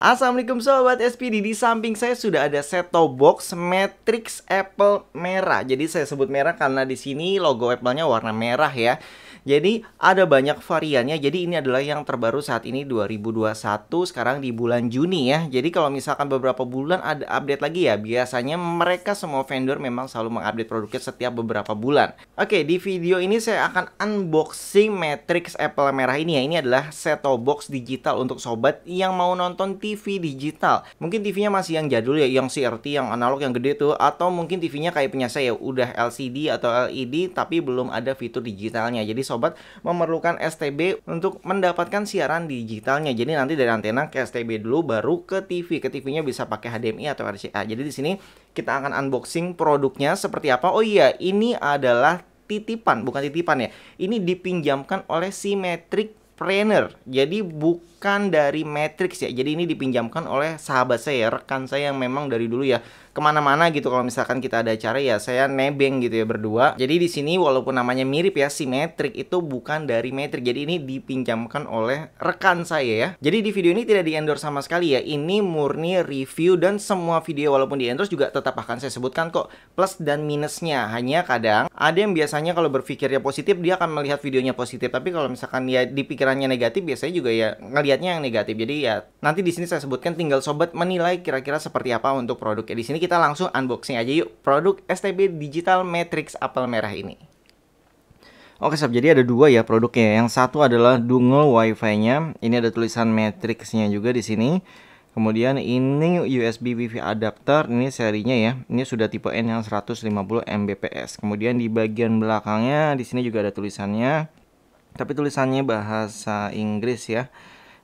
Assalamualaikum sobat SPD, di samping saya sudah ada set-top box Matrix Apple merah. Jadi saya sebut merah karena di sini logo Apple-nya warna merah ya. Jadi ada banyak variannya. Jadi ini adalah yang terbaru saat ini 2021, sekarang di bulan Juni ya. Jadi kalau misalkan beberapa bulan ada update lagi ya. Biasanya mereka semua vendor memang selalu mengupdate produknya setiap beberapa bulan. Oke, di video ini saya akan unboxing Matrix Apple merah ini ya. Ini adalah set-top box digital untuk sobat yang mau nonton TV digital. Mungkin TV-nya masih yang jadul ya, yang CRT, yang analog, yang gede tuh. Atau mungkin TV-nya kayak punya saya, udah LCD atau LED tapi belum ada fitur digitalnya. Jadi sobat memerlukan STB untuk mendapatkan siaran digitalnya. Jadi nanti dari antena ke STB dulu baru ke TV. Ke TV-nya bisa pakai HDMI atau RCA. Jadi di sini kita akan unboxing produknya seperti apa. Oh iya, ini adalah titipan, bukan titipan ya. Ini dipinjamkan oleh si Matrix Planner. Jadi bukan dari Matrix ya. Jadi ini dipinjamkan oleh sahabat saya, rekan saya yang memang dari dulu ya kemana-mana gitu. Kalau misalkan kita ada acara ya saya nebeng gitu ya berdua. Jadi di sini walaupun namanya mirip ya, si Matrix itu bukan dari Matrix. Jadi ini dipinjamkan oleh rekan saya ya. Jadi di video ini tidak di-endorse sama sekali ya. Ini murni review dan semua video walaupun di-endorse juga tetap akan saya sebutkan kok plus dan minusnya. Hanya kadang ada yang biasanya kalau berpikirnya positif dia akan melihat videonya positif. Tapi kalau misalkan dia dipikirannya negatif biasanya juga ya ngelihatnya yang negatif. Jadi ya nanti di sini saya sebutkan, tinggal sobat menilai kira-kira seperti apa untuk produknya. Di sini kita langsung unboxing aja yuk produk STB Digital Matrix Apple merah ini. Oke sob, jadi ada dua ya produknya. Yang satu adalah dongle WiFi-nya. Ini ada tulisan Matrix-nya juga di sini. Kemudian ini USB Wi-Fi adapter, ini serinya ya. Ini sudah tipe N yang 150 Mbps. Kemudian di bagian belakangnya di sini juga ada tulisannya. Tapi tulisannya bahasa Inggris ya.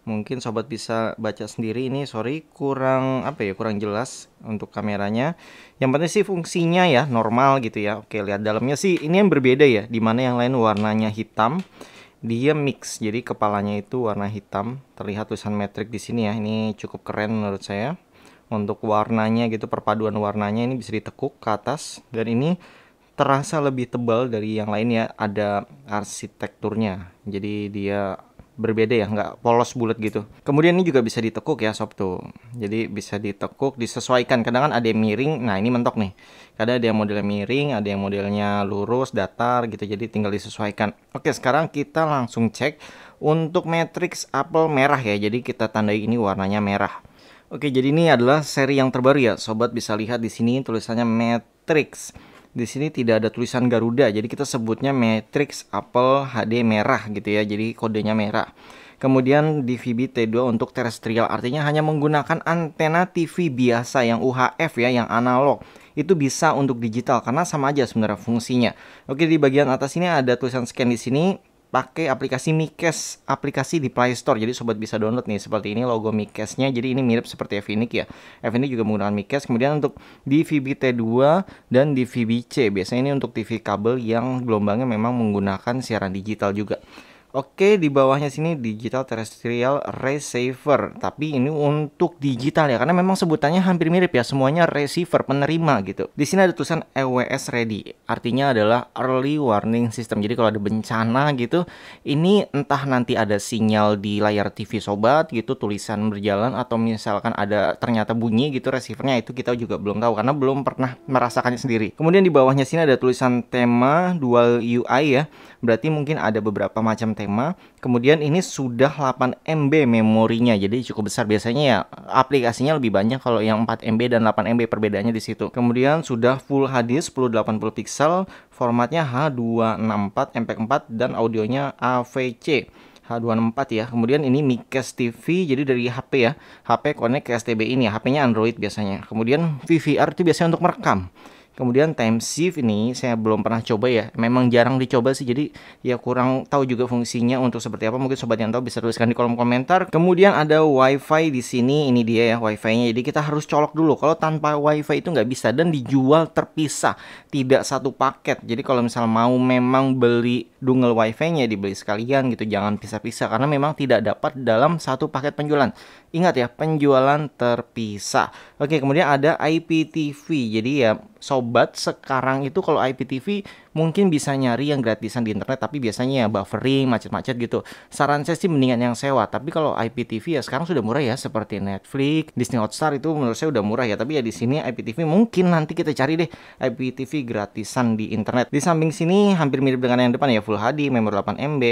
Mungkin sobat bisa baca sendiri. Ini sorry kurang kurang jelas untuk kameranya. Yang penting sih fungsinya ya normal gitu ya. Oke, lihat dalamnya sih ini yang berbeda ya. Dimana yang lain warnanya hitam, dia mix. Jadi kepalanya itu warna hitam. Terlihat tulisan Matrix di sini ya. Ini cukup keren menurut saya. Untuk warnanya gitu, perpaduan warnanya ini bisa ditekuk ke atas. Dan ini terasa lebih tebal dari yang lain ya. Ada arsitekturnya. Jadi dia berbeda ya, nggak polos bulat gitu. Kemudian ini juga bisa ditekuk ya sob tuh. Jadi bisa ditekuk, disesuaikan. Kadang kan ada yang miring, nah ini mentok nih. Kadang ada yang modelnya miring, ada yang modelnya lurus, datar gitu. Jadi tinggal disesuaikan. Oke, sekarang kita langsung cek untuk Matrix Apple merah ya. Jadi kita tandai ini warnanya merah. Oke, jadi ini adalah seri yang terbaru ya. Sobat bisa lihat di sini tulisannya Matrix. Di sini tidak ada tulisan Garuda, jadi kita sebutnya Matrix Apple HD merah gitu ya. Jadi kodenya merah. Kemudian DVB T2 untuk terestrial, artinya hanya menggunakan antena TV biasa yang UHF ya, yang analog. Itu bisa untuk digital karena sama aja sebenarnya fungsinya. Oke, di bagian atas ini ada tulisan scan di sini. Pakai aplikasi Mikes, aplikasi di Play Store. Jadi sobat bisa download nih seperti ini logo Mikesnya. Jadi ini mirip seperti Evinik ya. Evinik juga menggunakan Mikes. Kemudian untuk DVB T2 dan DVB C. Biasanya ini untuk TV kabel yang gelombangnya memang menggunakan siaran digital juga. Oke, di bawahnya sini digital terrestrial receiver. Tapi ini untuk digital ya, karena memang sebutannya hampir mirip ya, semuanya receiver, penerima gitu. Di sini ada tulisan EWS ready, artinya adalah early warning system. Jadi kalau ada bencana gitu, ini entah nanti ada sinyal di layar TV sobat gitu, tulisan berjalan, atau misalkan ada ternyata bunyi gitu receivernya, itu kita juga belum tahu karena belum pernah merasakannya sendiri. Kemudian di bawahnya sini ada tulisan tema dual UI ya. Berarti mungkin ada beberapa macam tema. Kemudian ini sudah 8 MB memorinya, jadi cukup besar. Biasanya ya aplikasinya lebih banyak kalau yang 4 MB dan 8 MB, perbedaannya di situ. Kemudian sudah Full HD 1080 pixel, formatnya H264 MP4 dan audionya AVC H264 ya. Kemudian ini Mikes TV, jadi dari HP ya. HP connect ke STB ini ya. HP-nya Android biasanya. Kemudian VVR itu biasanya untuk merekam. Kemudian time shift ini saya belum pernah coba ya. Memang jarang dicoba sih, jadi ya kurang tahu juga fungsinya untuk seperti apa. Mungkin sobat yang tahu bisa tuliskan di kolom komentar. Kemudian ada WiFi di sini, ini dia ya WiFi-nya. Jadi kita harus colok dulu. Kalau tanpa WiFi itu nggak bisa dan dijual terpisah, tidak satu paket. Jadi kalau misal mau memang beli dongle WiFi-nya dibeli sekalian gitu, jangan pisah-pisah karena memang tidak dapat dalam satu paket penjualan. Ingat ya, penjualan terpisah. Oke, kemudian ada IPTV. Jadi ya sobat, sekarang itu kalau IPTV mungkin bisa nyari yang gratisan di internet tapi biasanya ya buffering, macet-macet gitu. Saran saya sih mendingan yang sewa. Tapi kalau IPTV ya sekarang sudah murah ya, seperti Netflix, Disney Hotstar itu menurut saya udah murah ya. Tapi ya di sini IPTV mungkin nanti kita cari deh IPTV gratisan di internet. Di samping sini hampir mirip dengan yang depan ya, Full HD, memori 8 MB,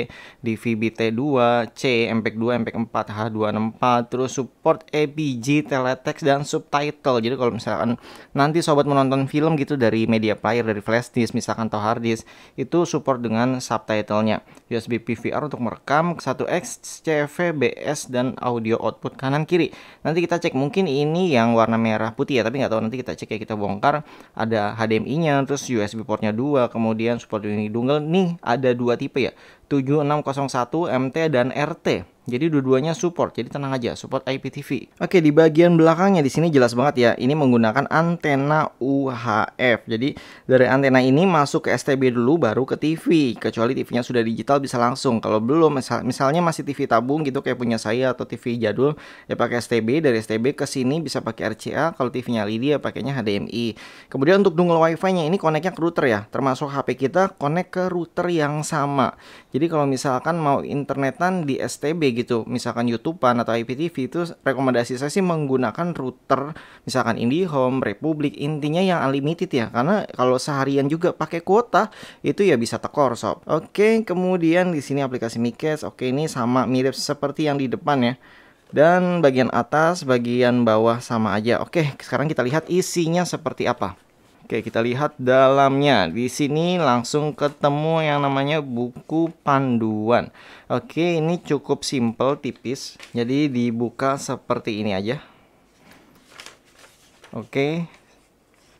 DVB-T2C, MPEG 2, MPEG 4, H264, terus support APG, teletext dan subtitle. Jadi kalau misalkan nanti sobat menonton film gitu dari media player, dari flash disk misalkan atau hard disk, itu support dengan subtitlenya. USB PVR untuk merekam, 1X CVBS dan audio output kanan kiri. Nanti kita cek, mungkin ini yang warna merah putih ya, tapi nggak tahu, nanti kita cek ya, kita bongkar. Ada HDMI-nya, terus USB portnya 2, kemudian support unique dongle. Nih ada 2 tipe ya, 7601 MT dan RT. Jadi dua-duanya support, jadi tenang aja, support IPTV. Oke, di bagian belakangnya di sini jelas banget ya, ini menggunakan antena UHF. Jadi dari antena ini masuk ke STB dulu baru ke TV. Kecuali TV-nya sudah digital bisa langsung. Kalau belum, misalnya masih TV tabung gitu kayak punya saya atau TV jadul, ya pakai STB. Dari STB ke sini bisa pakai RCA. Kalau TV-nya LED ya pakainya HDMI. Kemudian untuk dongle WiFi-nya ini koneknya ke router ya. Termasuk HP kita konek ke router yang sama. Jadi kalau misalkan mau internetan di STB gitu, misalkan YouTubean atau IPTV, itu rekomendasi saya sih menggunakan router misalkan IndiHome, Republik, intinya yang unlimited ya, karena kalau seharian juga pakai kuota itu ya bisa tekor sob. Oke, kemudian di sini aplikasi Mikes. Oke, ini sama mirip seperti yang di depan ya. Dan bagian atas, bagian bawah sama aja. Oke, sekarang kita lihat isinya seperti apa. Oke, kita lihat dalamnya. Di sini langsung ketemu yang namanya buku panduan. Oke, ini cukup simple, tipis. Jadi dibuka seperti ini aja. Oke.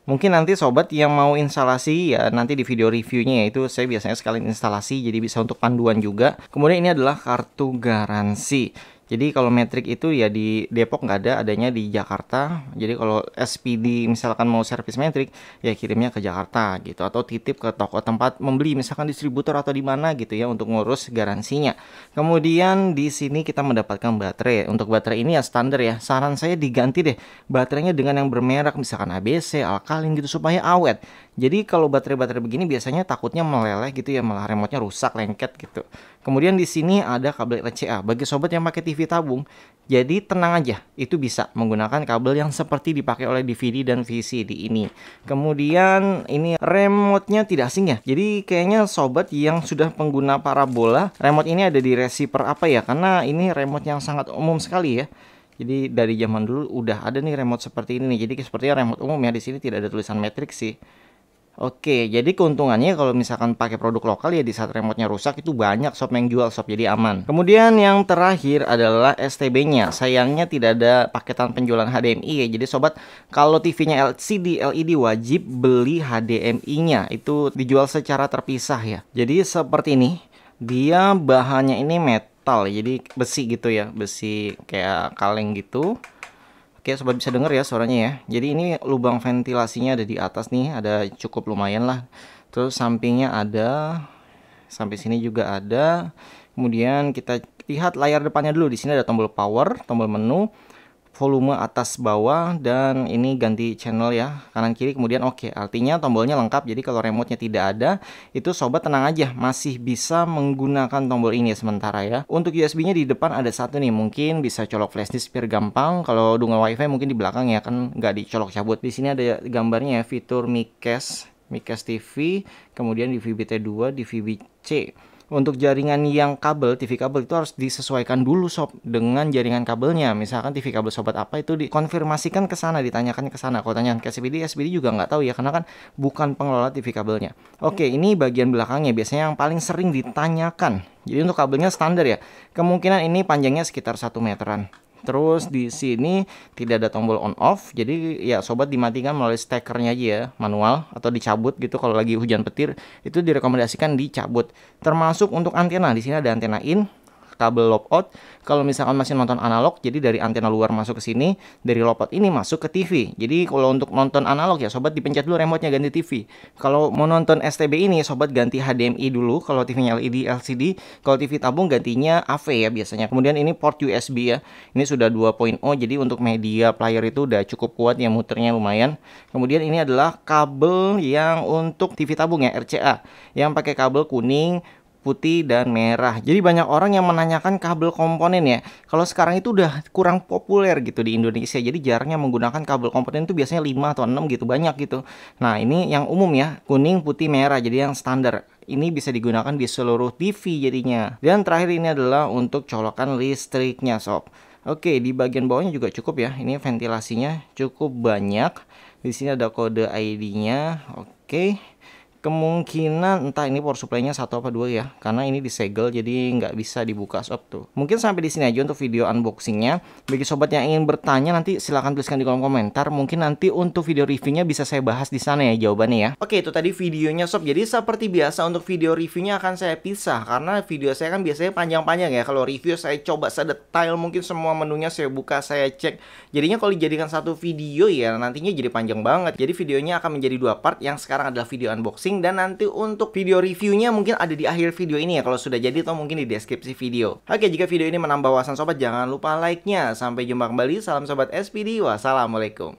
Mungkin nanti sobat yang mau instalasi ya nanti di video reviewnya, yaitu saya biasanya sekalian instalasi jadi bisa untuk panduan juga. Kemudian ini adalah kartu garansi. Jadi kalau metrik itu ya di Depok nggak ada, adanya di Jakarta. Jadi kalau SPD misalkan mau servis metrik ya kirimnya ke Jakarta gitu, atau titip ke toko tempat membeli misalkan distributor atau di mana gitu ya untuk ngurus garansinya. Kemudian di sini kita mendapatkan baterai. Untuk baterai ini ya standar ya. Saran saya diganti deh baterainya dengan yang bermerek misalkan ABC, Alkaline gitu supaya awet. Jadi kalau baterai-baterai begini biasanya takutnya meleleh gitu ya, malah remote-nya rusak, lengket gitu. Kemudian di sini ada kabel RCA bagi sobat yang pakai TV tabung. Jadi tenang aja, itu bisa menggunakan kabel yang seperti dipakai oleh DVD dan VCD ini. Kemudian ini remote-nya tidak asing ya. Jadi kayaknya sobat yang sudah pengguna parabola, remote ini ada di receiver apa ya? Karena ini remote yang sangat umum sekali ya. Jadi dari zaman dulu udah ada nih remote seperti ini nih. Jadi sepertinya remote umum ya, di sini tidak ada tulisan matrix sih. Oke, jadi keuntungannya kalau misalkan pakai produk lokal ya di saat remote-nya rusak itu banyak shop yang jual shop, jadi aman. Kemudian yang terakhir adalah STB-nya. Sayangnya tidak ada paketan penjualan HDMI ya. Jadi sobat kalau TV-nya LCD, LED wajib beli HDMI-nya. Itu dijual secara terpisah ya. Jadi seperti ini. Dia bahannya ini metal, jadi besi gitu ya. Besi kayak kaleng gitu. Oke, sobat bisa denger ya suaranya ya. Jadi ini lubang ventilasinya ada di atas nih, ada cukup lumayan lah. Terus sampingnya ada, sampai sini juga ada. Kemudian kita lihat layar depannya dulu. Di sini ada tombol power, tombol menu, volume atas bawah, dan ini ganti channel ya, kanan kiri. Kemudian oke, artinya tombolnya lengkap. Jadi kalau remote-nya tidak ada, itu sobat tenang aja, masih bisa menggunakan tombol ini ya sementara ya. Untuk USB-nya di depan ada satu nih, mungkin bisa colok flash disk biar gampang. Kalau dongle WiFi mungkin di belakang ya, kan nggak dicolok cabut. Di sini ada gambarnya ya, fitur Mikes TV, kemudian DVB-T2, DVB-C. Untuk jaringan yang kabel, TV kabel itu harus disesuaikan dulu sob dengan jaringan kabelnya. Misalkan TV kabel sobat apa itu dikonfirmasikan ke sana, ditanyakan ke sana. Kalau tanyakan ke SPD juga nggak tahu ya, karena kan bukan pengelola TV kabelnya. Oke, ini bagian belakangnya biasanya yang paling sering ditanyakan. Jadi untuk kabelnya standar ya. Kemungkinan ini panjangnya sekitar 1 meteran. Terus di sini tidak ada tombol on off, jadi ya sobat dimatikan melalui stekernya aja ya, manual atau dicabut gitu. Kalau lagi hujan petir itu direkomendasikan dicabut. Termasuk untuk antena, di sini ada antena in, kabel lob out. Kalau misalkan masih nonton analog, jadi dari antena luar masuk ke sini, dari lob out ini masuk ke TV. Jadi kalau untuk nonton analog ya sobat dipencet dulu remote-nya ganti TV. Kalau mau nonton STB ini sobat ganti HDMI dulu, kalau TV-nya LED LCD, kalau TV tabung gantinya AV ya biasanya. Kemudian ini port USB ya. Ini sudah 2.0, jadi untuk media player itu udah cukup kuat ya, muternya lumayan. Kemudian ini adalah kabel yang untuk TV tabung ya, RCA, yang pakai kabel kuning, putih dan merah. Jadi banyak orang yang menanyakan kabel komponen ya. Kalau sekarang itu udah kurang populer gitu di Indonesia. Jadi jarangnya menggunakan kabel komponen, itu biasanya 5 atau 6 gitu, banyak gitu. Nah, ini yang umum ya, kuning, putih, merah. Jadi yang standar. Ini bisa digunakan di seluruh TV jadinya. Dan terakhir ini adalah untuk colokan listriknya sob. Oke, di bagian bawahnya juga cukup ya. Ini ventilasinya cukup banyak. Di sini ada kode ID-nya. Oke. Kemungkinan entah ini power supply-nya 1 apa 2 ya, karena ini disegel jadi nggak bisa dibuka sob tuh. Mungkin sampai di sini aja untuk video unboxingnya. Bagi sobat yang ingin bertanya nanti silahkan tuliskan di kolom komentar. Mungkin nanti untuk video reviewnya bisa saya bahas di sana ya jawabannya ya. Oke, itu tadi videonya sob. Jadi seperti biasa untuk video reviewnya akan saya pisah, karena video saya kan biasanya panjang-panjang ya. Kalau review saya coba sedetail mungkin, semua menunya saya buka, saya cek. Jadinya kalau dijadikan satu video ya nantinya jadi panjang banget. Jadi videonya akan menjadi 2 part. Yang sekarang adalah video unboxing, dan nanti untuk video reviewnya mungkin ada di akhir video ini ya, kalau sudah jadi, atau mungkin di deskripsi video. Oke, jika video ini menambah wawasan sobat, jangan lupa like-nya. Sampai jumpa kembali, salam sobat SPD, wassalamualaikum.